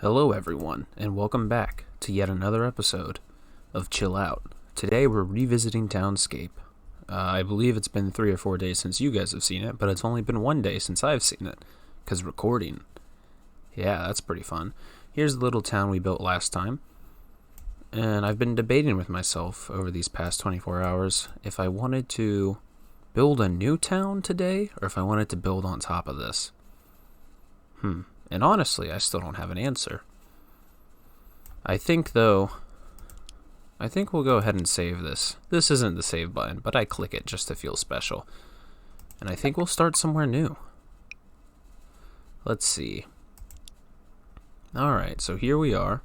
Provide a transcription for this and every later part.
Hello everyone, and welcome back to yet another episode of Chill Out. Today we're revisiting Townscape. I believe it's been 3 or 4 days since you guys have seen it, but it's only been 1 day since I've seen it, because recording. Yeah, that's pretty fun. Here's the little town we built last time, and I've been debating with myself over these past 24 hours if I wanted to build a new town today, or if I wanted to build on top of this. And honestly, I still don't have an answer. I think we'll go ahead and save this. This isn't the save button, but I click it just to feel special. And I think we'll start somewhere new. Let's see. Alright, so here we are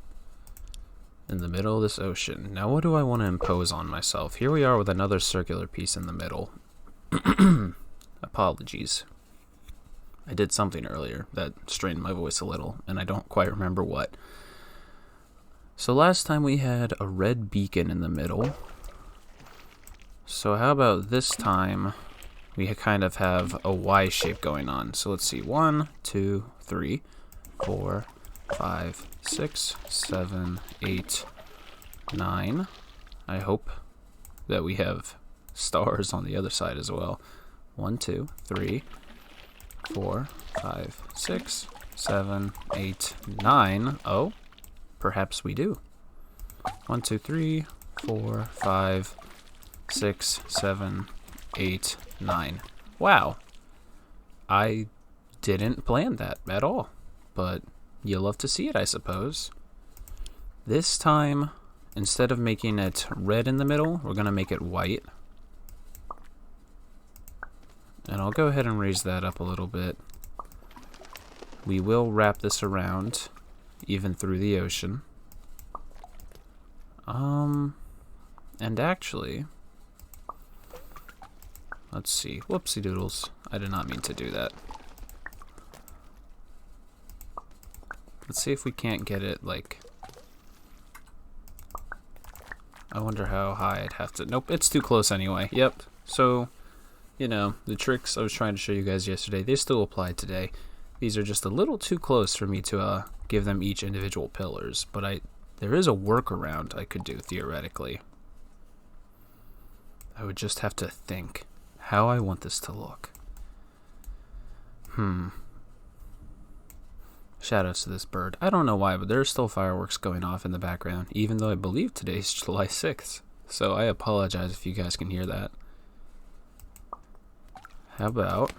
in the middle of this ocean. Now what do I want to impose on myself? Here we are with another circular piece in the middle. Apologies. I did something earlier that strained my voice a little, and I don't quite remember what. So last time we had a red beacon in the middle. So how about this time we kind of have a Y shape going on. So let's see, 1, 2, 3, 4, 5, 6, 7, 8, 9. I hope that we have stars on the other side as well. 1, 2, 3, 4, 5, 6, 7, 8, 9. Oh, perhaps we do. 1, 2, 3, 4, 5, 6, 7, 8, 9. Wow. I didn't plan that at all, but you'll love to see it, I suppose. This time, instead of making it red in the middle, we're going to make it white. And I'll go ahead and raise that up a little bit. We will wrap this around, even through the ocean. And actually, let's see. Whoopsie doodles. I did not mean to do that. Let's see if we can't get it, like... I wonder how high I'd have to... Nope, it's too close anyway. Yep. So... You know, the tricks I was trying to show you guys yesterday, they still apply today. These are just a little too close for me to give them each individual pillars, but there is a workaround I could do theoretically. I would just have to think how I want this to look. Shoutouts to this bird. I don't know why, but there are still fireworks going off in the background, even though I believe today's July 6th. So I apologize if you guys can hear that. How about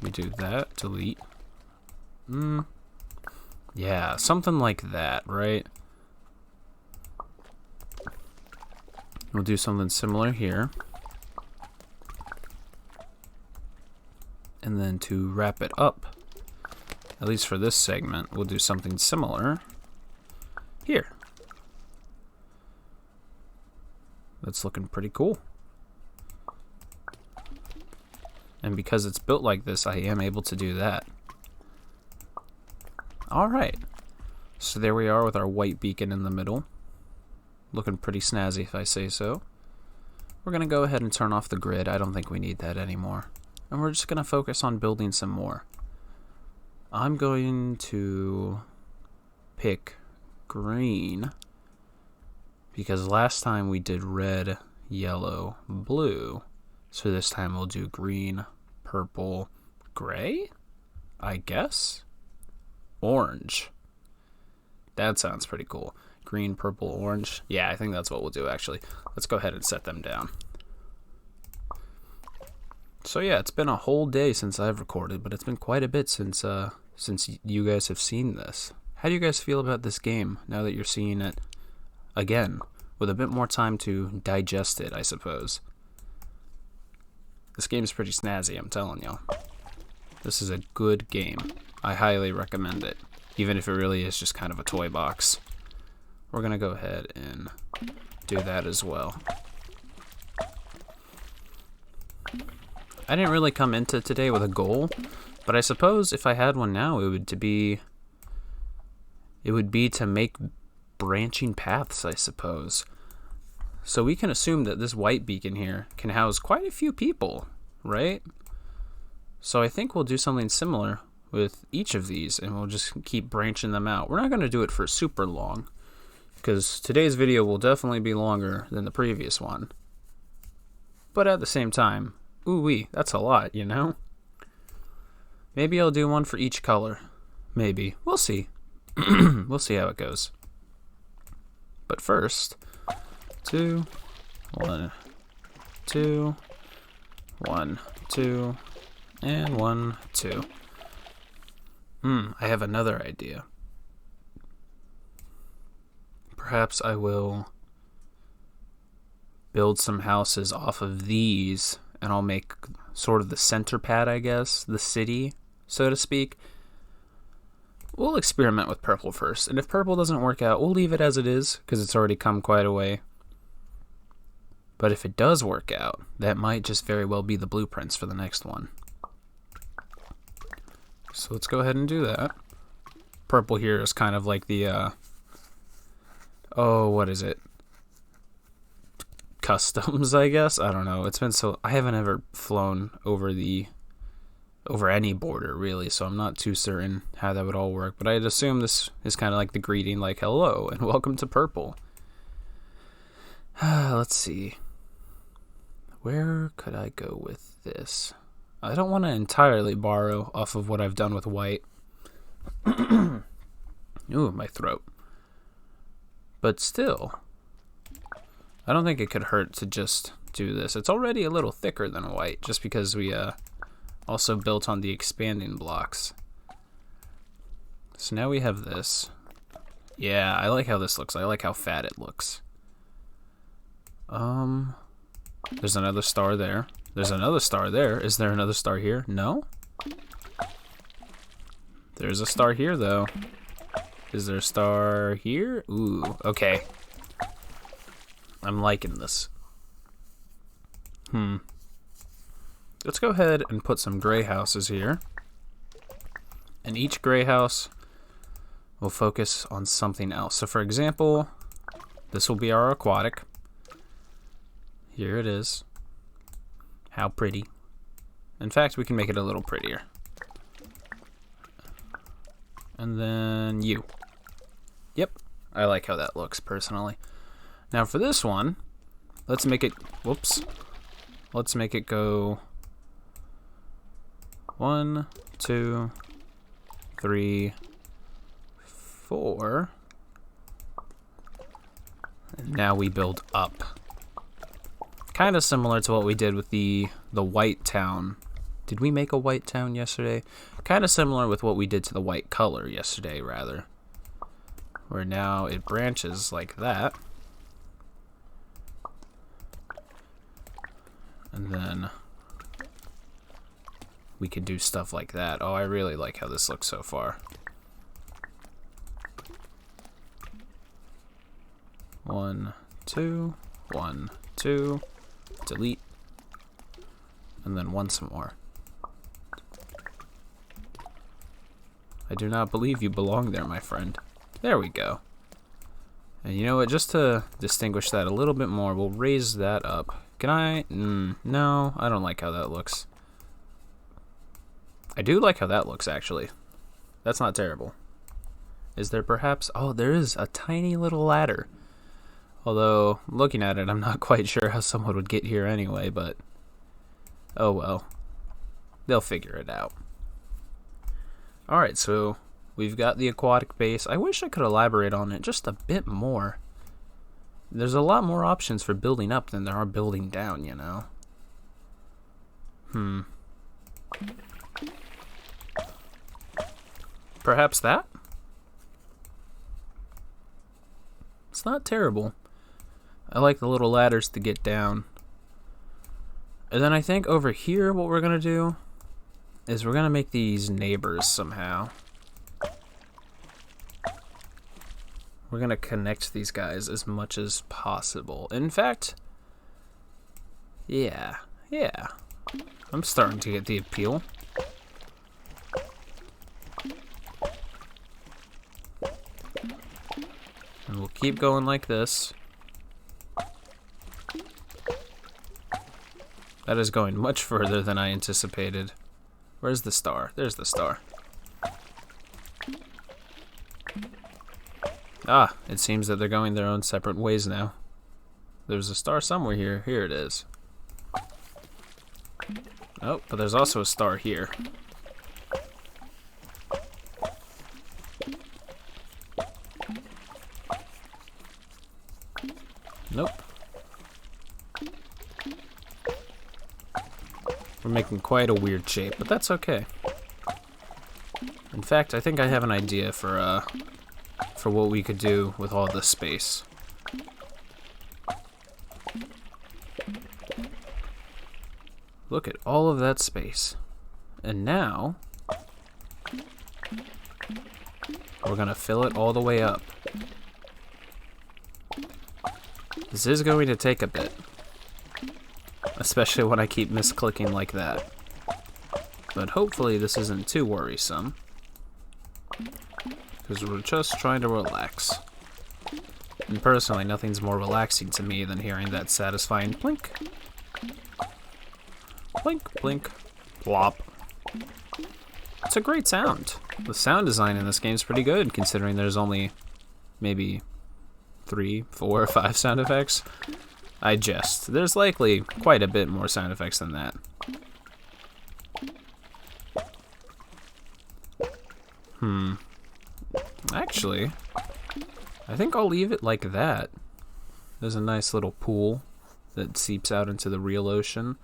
we do that, delete. Yeah, something like that, right? We'll do something similar here. And then to wrap it up, at least for this segment, we'll do something similar here. That's looking pretty cool. And because it's built like this, I am able to do that. Alright. So there we are with our white beacon in the middle. Looking pretty snazzy if I say so. We're going to go ahead and turn off the grid. I don't think we need that anymore. And we're just going to focus on building some more. I'm going to pick green. Because last time we did red, yellow, blue. So this time we'll do green, purple, gray, I guess? Orange. That sounds pretty cool. Green, purple, orange. Yeah, I think that's what we'll do, actually. Let's go ahead and set them down. So yeah, it's been a whole day since I've recorded, but it's been quite a bit since you guys have seen this. How do you guys feel about this game now that you're seeing it again, with a bit more time to digest it, I suppose? This game is pretty snazzy, I'm telling y'all. This is a good game. I highly recommend it, even if it really is just kind of a toy box. We're going to go ahead and do that as well. I didn't really come into today with a goal, but I suppose if I had one now, it would be to make branching paths, I suppose. So we can assume that this white beacon here can house quite a few people, right? So I think we'll do something similar with each of these, and we'll just keep branching them out. We're not going to do it for super long, because today's video will definitely be longer than the previous one. But at the same time, ooh-wee, that's a lot, you know? Maybe I'll do one for each color. Maybe. We'll see. We'll see how it goes. But first, 2, 1, 2, 1, 2, and 1, 2. I have another idea. Perhaps I will build some houses off of these, and I'll make sort of the center pad, I guess, the city, so to speak. We'll experiment with purple first, and if purple doesn't work out, we'll leave it as it is, because it's already come quite a way. But if it does work out, that might just very well be the blueprints for the next one. So let's go ahead and do that. Purple here is kind of like the, what is it? Customs, I guess? I don't know. It's been so... I haven't ever flown over any border, really, so I'm not too certain how that would all work. But I'd assume this is kind of like the greeting, like, hello, and welcome to purple. Let's see. Where could I go with this? I don't want to entirely borrow off of what I've done with white. Ooh, my throat. But still, I don't think it could hurt to just do this. It's already a little thicker than white, just because we also built on the expanding blocks. So now we have this. Yeah, I like how this looks. I like how fat it looks. There's another star there. There's another star there. Is there another star here? No? There's a star here, though. Is there a star here? Ooh, okay. I'm liking this. Let's go ahead and put some gray houses here. And each gray house will focus on something else. So for example, this will be our aquatic. Here it is. How pretty. In fact, we can make it a little prettier. And then you. Yep, I like how that looks personally. Now for this one, let's make it, whoops. Let's make it go 1, 2, 3, 4. And now we build up. Kind of similar to what we did with the white town. Did we make a white town yesterday? Kind of similar with what we did to the white color yesterday, rather. Where now it branches like that. And then we could do stuff like that. Oh, I really like how this looks so far. 1, 2, 1, 2. Delete, and then one some more. I do not believe you belong there, my friend. There we go. And you know what, just to distinguish that a little bit more, we'll raise that up. Can I? No, I don't like how that looks. I do like how that looks, actually. That's not terrible. Is there perhaps? Oh, there is a tiny little ladder. Although, looking at it, I'm not quite sure how someone would get here anyway, but oh well. They'll figure it out. Alright, so we've got the aquatic base. I wish I could elaborate on it just a bit more. There's a lot more options for building up than there are building down, you know? Perhaps that? It's not terrible. I like the little ladders to get down. And then I think over here what we're going to do is we're going to make these neighbors somehow. We're going to connect these guys as much as possible. In fact, yeah. I'm starting to get the appeal. And we'll keep going like this. That is going much further than I anticipated. Where's the star? There's the star. Ah, it seems that they're going their own separate ways now. There's a star somewhere here. Here it is. Oh, but there's also a star here. Nope. We're making quite a weird shape, but that's okay. In fact, I think I have an idea for what we could do with all this space. Look at all of that space. And now we're gonna fill it all the way up. This is going to take a bit, especially when I keep misclicking like that. But hopefully this isn't too worrisome, because we're just trying to relax. And personally, nothing's more relaxing to me than hearing that satisfying plink. Plink, plink, plop. It's a great sound. The sound design in this game is pretty good, considering there's only maybe 3, 4, or 5 sound effects. I jest. There's likely quite a bit more sound effects than that. Actually, I think I'll leave it like that. There's a nice little pool that seeps out into the real ocean.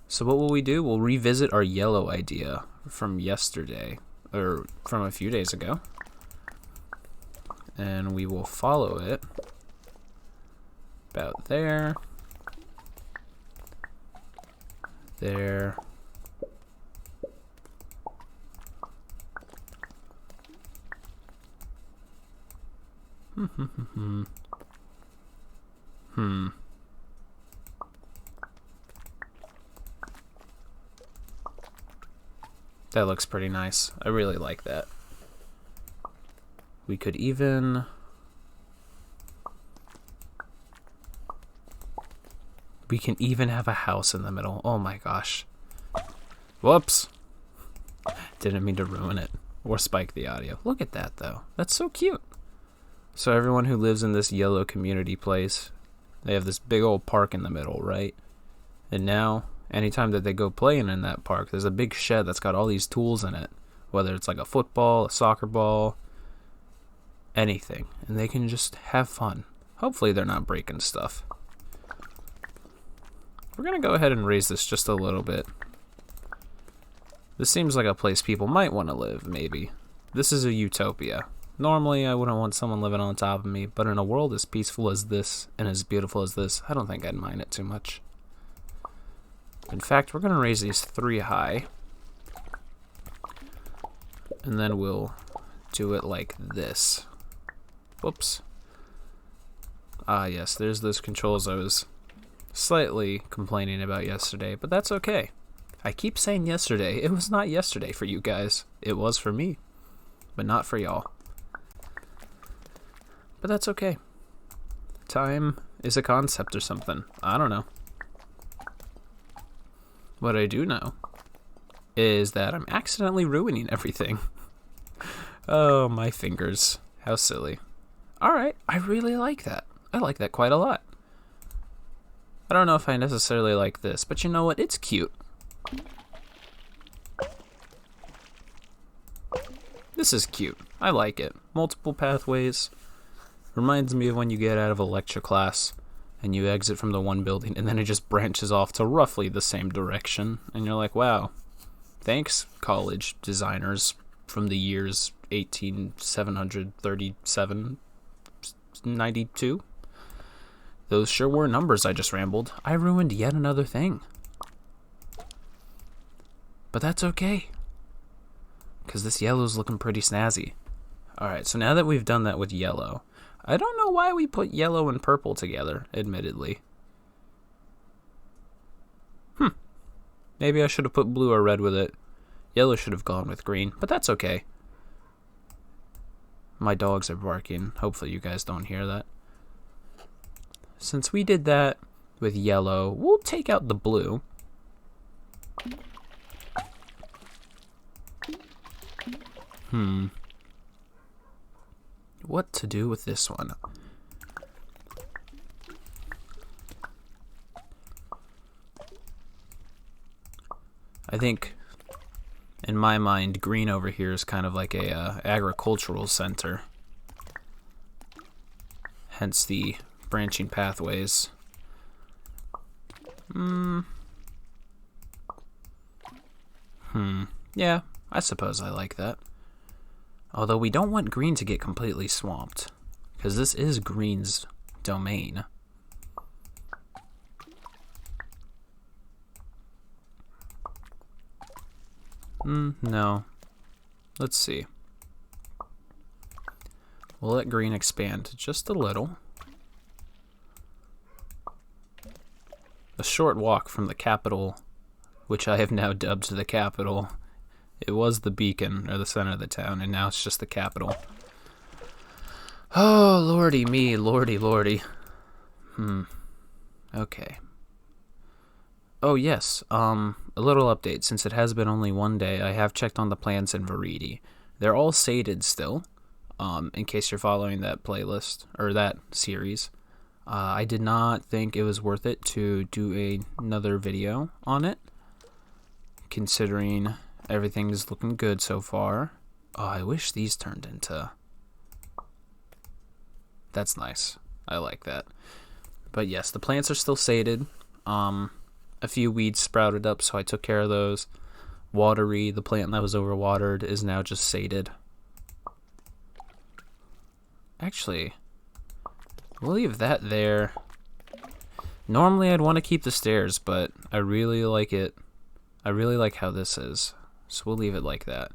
So what will we do? We'll revisit our yellow idea from yesterday, or from a few days ago. And we will follow it about there, there, That looks pretty nice. I really like that. We could even... We can even have a house in the middle. Oh my gosh. Whoops. Didn't mean to ruin it or spike the audio. Look at that though. That's so cute. So everyone who lives in this yellow community place, they have this big old park in the middle, right? And now, anytime that they go playing in that park, there's a big shed that's got all these tools in it. Whether it's like a football, a soccer ball, anything. And they can just have fun. Hopefully they're not breaking stuff. We're going to go ahead and raise this just a little bit. This seems like a place people might want to live, maybe. This is a utopia. Normally, I wouldn't want someone living on top of me, but in a world as peaceful as this and as beautiful as this, I don't think I'd mind it too much. In fact, we're going to raise these 3 high. And then we'll do it like this. Whoops. Ah, yes, there's those controls I was slightly complaining about yesterday, but that's okay. I keep saying yesterday. It was not yesterday for you guys. It was for me, but not for y'all. But that's okay. Time is a concept or something. I don't know. What I do know is that I'm accidentally ruining everything. Oh, my fingers. How silly. Alright, I really like that. I like that quite a lot. I don't know if I necessarily like this, but you know what? It's cute. This is cute. I like it. Multiple pathways. Reminds me of when you get out of a lecture class and you exit from the one building and then it just branches off to roughly the same direction. And you're like, wow, thanks, college designers from the years 18737, 92. Those sure were numbers I just rambled. I ruined yet another thing. But that's okay, because this yellow's looking pretty snazzy. Alright, so now that we've done that with yellow, I don't know why we put yellow and purple together, admittedly. Maybe I should have put blue or red with it. Yellow should have gone with green, but that's okay. My dogs are barking. Hopefully you guys don't hear that. Since we did that with yellow, we'll take out the blue. what to do with this one. I think, in my mind, green over here is kind of like a agricultural center. Hence the branching pathways. Yeah, I suppose I like that. Although we don't want green to get completely swamped, because this is green's domain. No. Let's see. We'll let green expand just a little. A short walk from the capital, which I have now dubbed the capital. It was the beacon, or the center of the town, and now it's just the capital. Oh, lordy me, lordy, lordy. Okay. Oh, yes, a little update. Since it has been only one day, I have checked on the plants in Viridi. They're all sated still, in case you're following that playlist, or that series. I did not think it was worth it to do another video on it, considering everything is looking good so far. Oh, I wish these turned into... That's nice. I like that. But yes, the plants are still sated. A few weeds sprouted up, so I took care of those. Watery, the plant that was overwatered, is now just sated. Actually, we'll leave that there. Normally I'd want to keep the stairs, but I really like it. I really like how this is, so we'll leave it like that.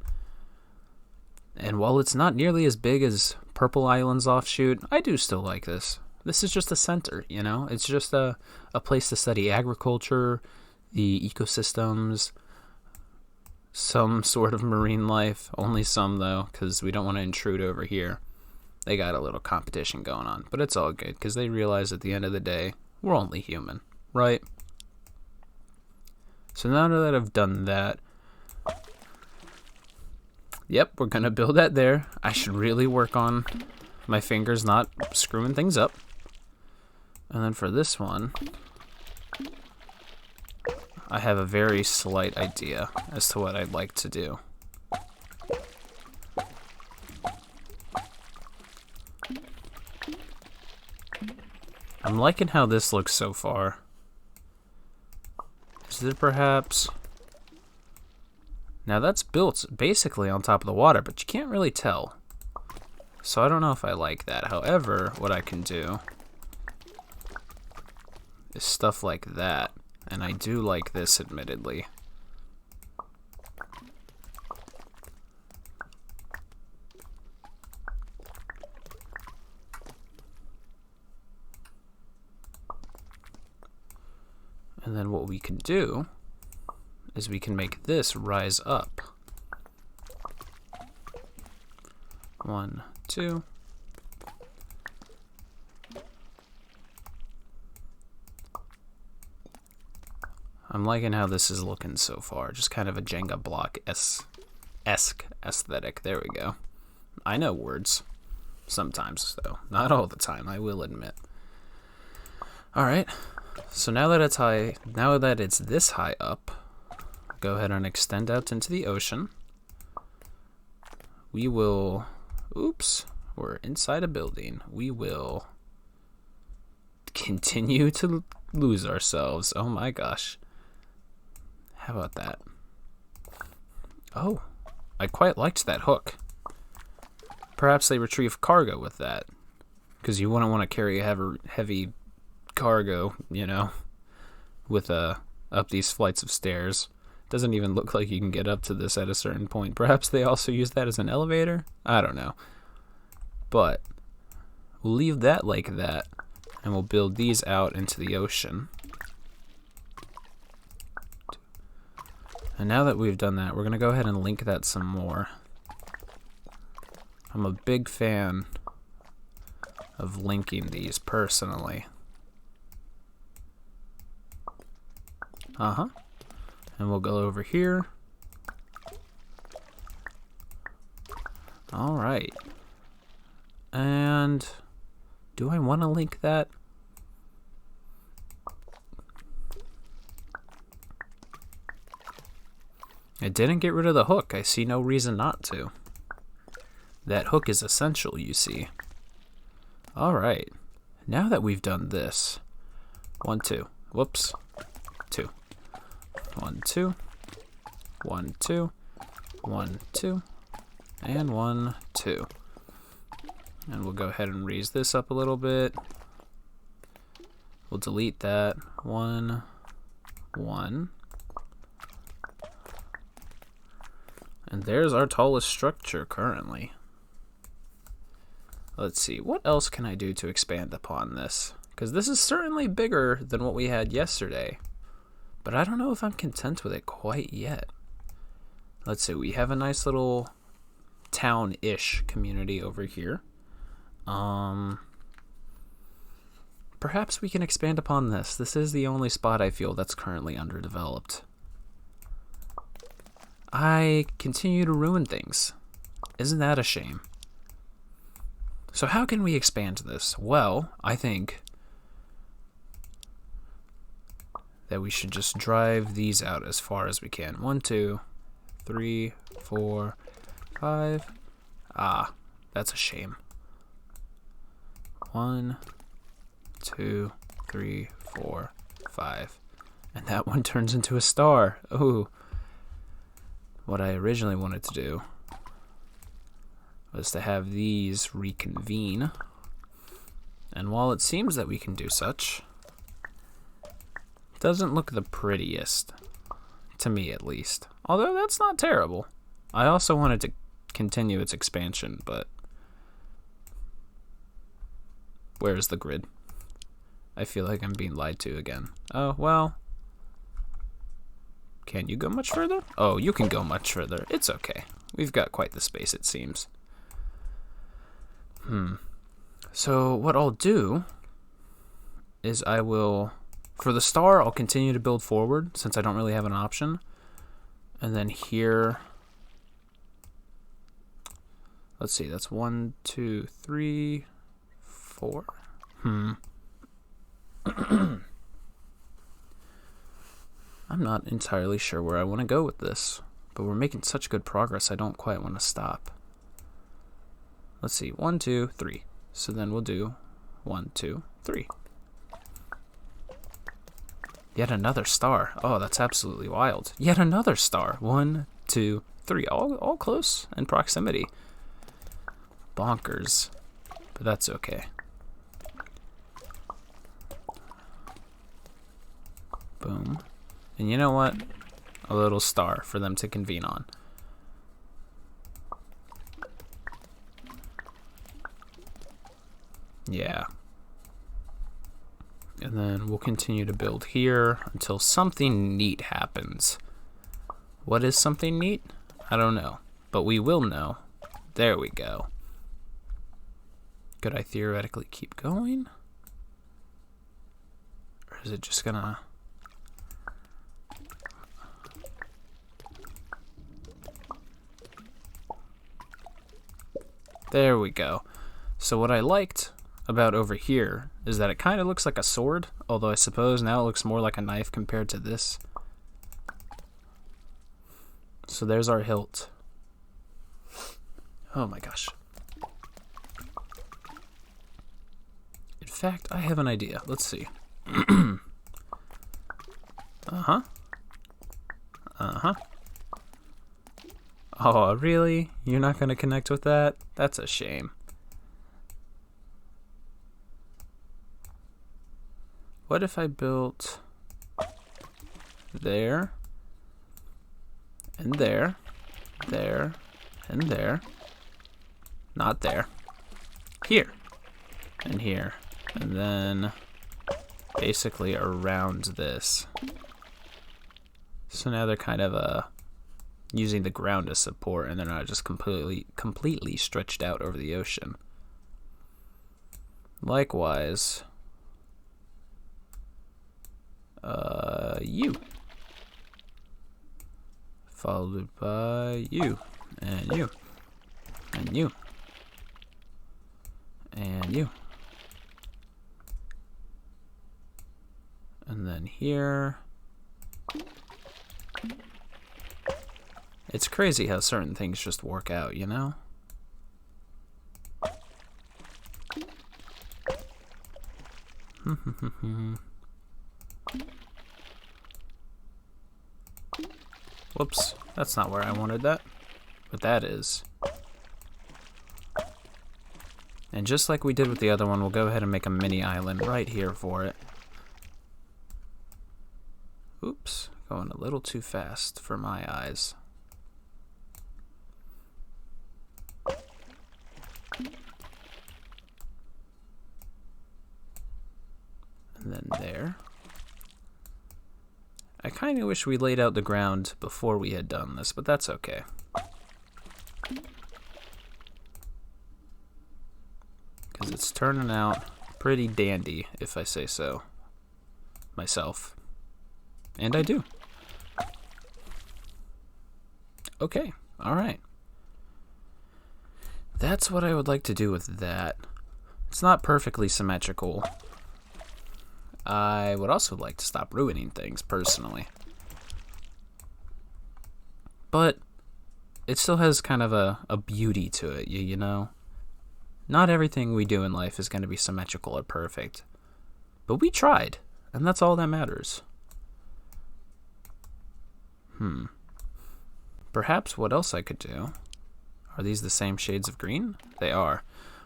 And while it's not nearly as big as Purple Island's offshoot, I do still like this. This is just a center, you know? It's just a place to study agriculture, the ecosystems, some sort of marine life. Only some, though, because we don't want to intrude over here. They got a little competition going on, but it's all good, because they realize at the end of the day, we're only human, right? So now that I've done that, yep, we're going to build that there. I should really work on my fingers not screwing things up. And then for this one, I have a very slight idea as to what I'd like to do. I'm liking how this looks so far. Is it perhaps... Now that's built basically on top of the water, but you can't really tell. So I don't know if I like that. However, what I can do is stuff like that. And I do like this, admittedly. And then what we can do is we can make this rise up. 1, 2. I'm liking how this is looking so far. Just kind of a Jenga block-esque aesthetic. There we go. I know words. Sometimes, though. Not all the time, I will admit. Alright. So now that it's high, now that it's this high up, go ahead and extend out into the ocean. We will... Oops. We're inside a building. We will continue to lose ourselves. Oh my gosh. How about that? Oh, I quite liked that hook. Perhaps they retrieve cargo with that, because you wouldn't want to carry a heavy cargo, you know, with up these flights of stairs. Doesn't even look like you can get up to this at a certain point. Perhaps they also use that as an elevator? I don't know. But we'll leave that like that, and we'll build these out into the ocean. And now that we've done that, we're going to go ahead and link that some more. I'm a big fan of linking these personally. And we'll go over here. Alright. And do I want to link that? I didn't get rid of the hook. I see no reason not to. That hook is essential, you see. Alright. Now that we've done this. 1, 2. Whoops. 2. 1, 2. 1, 2. 1, 2. And 1, 2. And we'll go ahead and raise this up a little bit. We'll delete that. 1, 1. And there's our tallest structure currently. Let's see, what else can I do to expand upon this? Because this is certainly bigger than what we had yesterday. But I don't know if I'm content with it quite yet. Let's see, we have a nice little town-ish community over here. Perhaps we can expand upon this. This is the only spot I feel that's currently underdeveloped. I continue to ruin things. Isn't that a shame? So how can we expand this? Well, I think that we should just drive these out as far as we can. 1, 2, 3, 4, 5. Ah, that's a shame. 1, 2, 3, 4, 5. And that one turns into a star. Ooh. What I originally wanted to do was to have these reconvene. And while it seems that we can do such, it doesn't look the prettiest, to me at least. Although that's not terrible. I also wanted to continue its expansion, but where's the grid? I feel like I'm being lied to again. Oh, well. Can you go much further? Oh, you can go much further. It's okay. We've got quite the space, it seems. So what I'll do is I will, for the star, I'll continue to build forward since I don't really have an option. And then here, let's see, that's 1, 2, 3, 4. I'm not entirely sure where I want to go with this, but we're making such good progress I don't quite want to stop. Let's see, 1, 2, 3. So then we'll do 1, 2, 3. Yet another star. Oh, that's absolutely wild. Yet another star. 1, 2, 3. All close in proximity. Bonkers. But that's okay. Boom. And you know what? A little star for them to convene on. Yeah. And then we'll continue to build here until something neat happens. What is something neat? I don't know. But we will know. There we go. Could I theoretically keep going? Or is it just gonna... There we go. So what I liked about over here is that it kind of looks like a sword, although I suppose now it looks more like a knife compared to this. So there's our hilt. Oh my gosh. In fact, I have an idea. Let's see. Uh-huh. Uh-huh. Oh, really? You're not going to connect with that? That's a shame. What if I built there, and there, there, and there, not there, here, and here, and then basically around this. So now they're kind of using the ground as support, and they're not just completely stretched out over the ocean. Likewise, you, followed by you, and you, and you, And you. And then here. It's crazy how certain things just work out, you know? Whoops, that's not where I wanted that. But that is. And just like we did with the other one, we'll go ahead and make a mini island right here for it. Oops, going a little too fast for my eyes. And then there. I kind of wish we laid out the ground before we had done this, but that's okay. Because it's turning out pretty dandy, if I say so myself. And I do. Okay, alright. That's what I would like to do with that. It's not perfectly symmetrical. I would also like to stop ruining things, personally. But it still has kind of a beauty to it, you know? Not everything we do in life is going to be symmetrical or perfect. But we tried, and that's all that matters. Perhaps what else I could do... Are these the same shades of green? They are.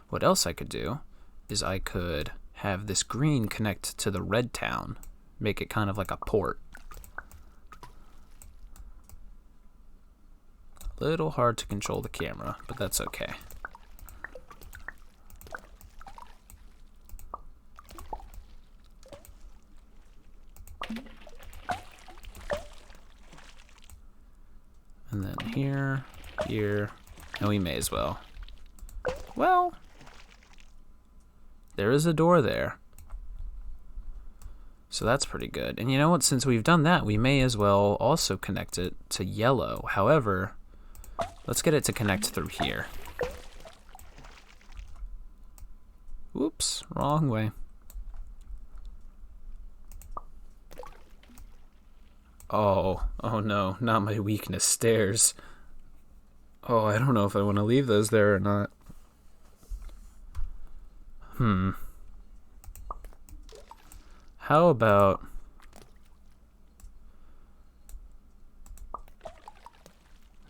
What else I could do is I could have this green connect to the red town. Make it kind of like a port. A little hard to control the camera, but that's okay. And then here, here, and we may as well. Well, there is a door there. So that's pretty good. And you know what? Since we've done that, we may as well also connect it to yellow. However, let's get it to connect through here. Whoops, wrong way. Oh no, not my weakness, stairs. Oh, I don't know if I want to leave those there or not. How about...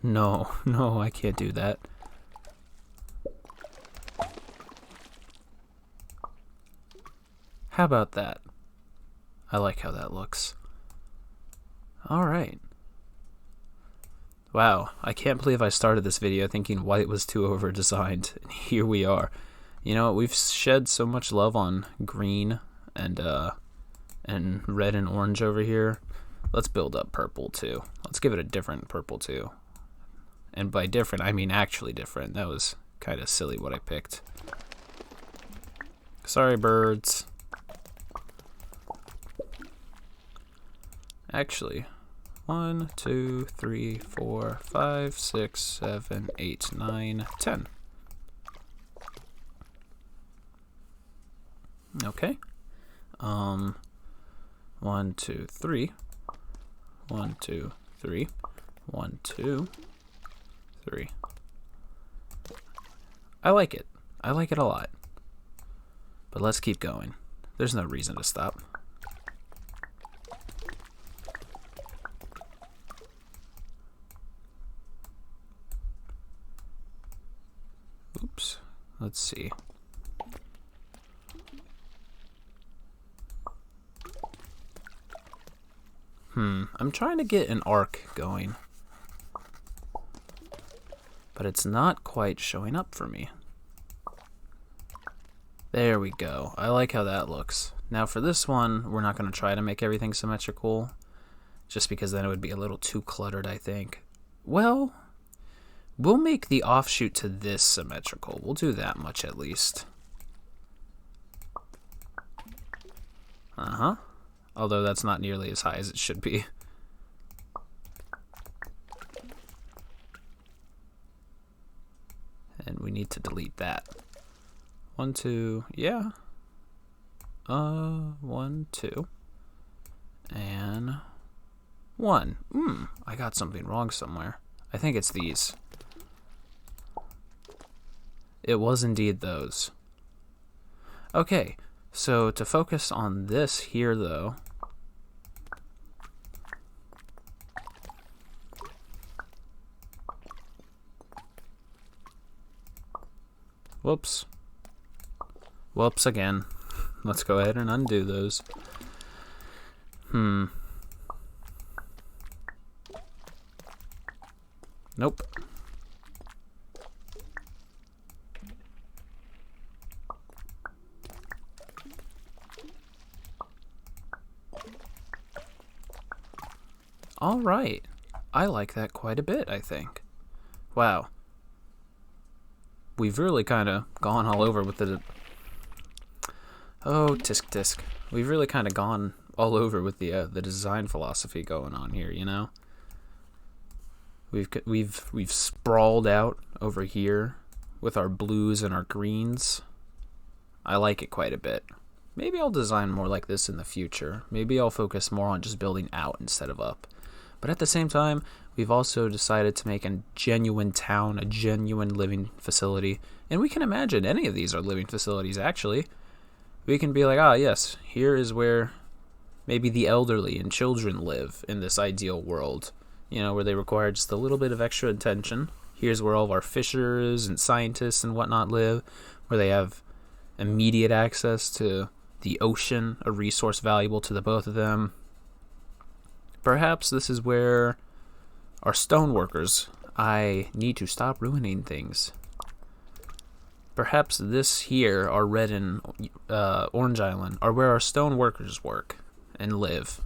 No, I can't do that. How about that? I like how that looks. Alright. Wow, I can't believe I started this video thinking white was too over-designed, and here we are. You know, we've shed so much love on green and red and orange over here. Let's build up purple too. Let's give it a different purple too. And by different, I mean actually different. That was kind of silly what I picked. Sorry, birds. Actually, 1, 2, 3, 4, 5, 6, 7, 8, 9, 10. Okay. 1, 2, 3. 1, 2, 3. 1, 2, 3. I like it. I like it a lot. But let's keep going. There's no reason to stop. Oops. Let's see. I'm trying to get an arc going, but it's not quite showing up for me. There we go. I like how that looks. Now for this one, we're not going to try to make everything symmetrical, just because then it would be a little too cluttered, I think. Well, we'll make the offshoot to this symmetrical. We'll do that much at least. Although that's not nearly as high as it should be. And we need to delete that. 1, 2, yeah. 1, 2. And 1. I got something wrong somewhere. I think it's these. It was indeed those. Okay, so to focus on this here, though, whoops again. Let's go ahead and undo those. Nope. All right. I like that quite a bit, I think. Wow. We've really kind of gone all over with the... Oh, tisk tisk. We've really kind of gone all over with the design philosophy going on here, you know? We've sprawled out over here with our blues and our greens. I like it quite a bit. Maybe I'll design more like this in the future. Maybe I'll focus more on just building out instead of up. But at the same time, we've also decided to make a genuine town, a genuine living facility. And we can imagine any of these are living facilities, actually. We can be like, yes, here is where maybe the elderly and children live in this ideal world. You know, where they require just a little bit of extra attention. Here's where all of our fishers and scientists and whatnot live, where they have immediate access to the ocean, a resource valuable to the both of them. Perhaps this is where our stoneworkers... I need to stop ruining things. Perhaps this here, our red and orange island, are where our stoneworkers work and live.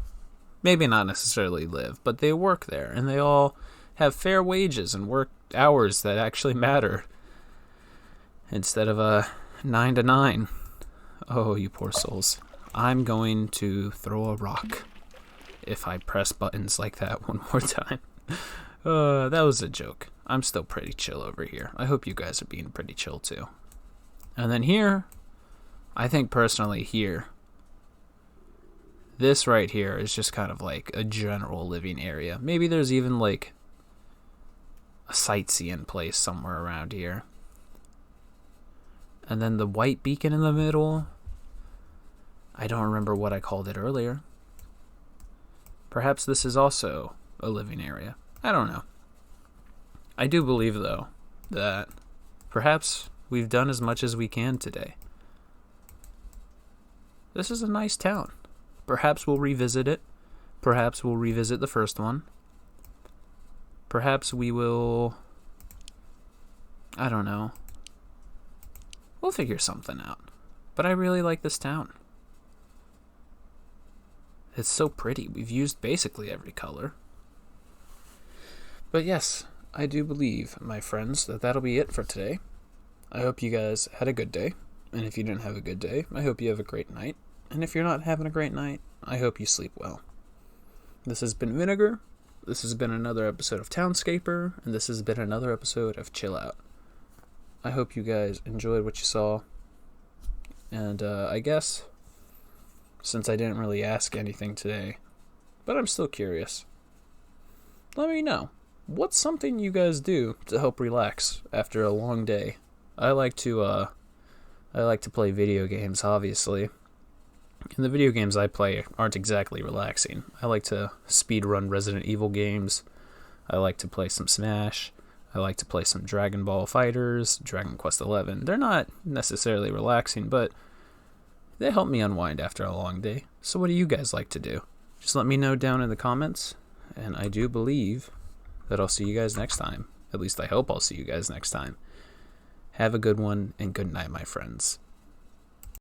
Maybe not necessarily live, but they work there, and they all have fair wages and work hours that actually matter. Instead of 9 to 9. Oh, you poor souls. I'm going to throw a rock if I press buttons like that one more time. That was a joke. I'm still pretty chill over here. I hope you guys are being pretty chill too. And then here, I think personally here, this right here is just kind of like a general living area. Maybe there's even like a sightseeing place somewhere around here. And then the white beacon in the middle, I don't remember what I called it earlier. Perhaps this is also a living area. I don't know. I do believe, though, that perhaps we've done as much as we can today. This is a nice town. Perhaps we'll revisit it. Perhaps we'll revisit the first one. Perhaps we will... I don't know. We'll figure something out. But I really like this town. It's so pretty. We've used basically every color. But yes, I do believe, my friends, that that'll be it for today. I hope you guys had a good day. And if you didn't have a good day, I hope you have a great night. And if you're not having a great night, I hope you sleep well. This has been Vinegar. This has been another episode of Townscaper. And this has been another episode of Chill Out. I hope you guys enjoyed what you saw. And I guess, since I didn't really ask anything today, but I'm still curious, let me know. What's something you guys do to help relax after a long day? I like to play video games, obviously. And the video games I play aren't exactly relaxing. I like to speedrun Resident Evil games. I like to play some Smash. I like to play some Dragon Ball Fighters, Dragon Quest XI. They're not necessarily relaxing, but they help me unwind after a long day. So what do you guys like to do? Just let me know down in the comments. And I do believe that I'll see you guys next time. At least I hope I'll see you guys next time. Have a good one, and good night, my friends.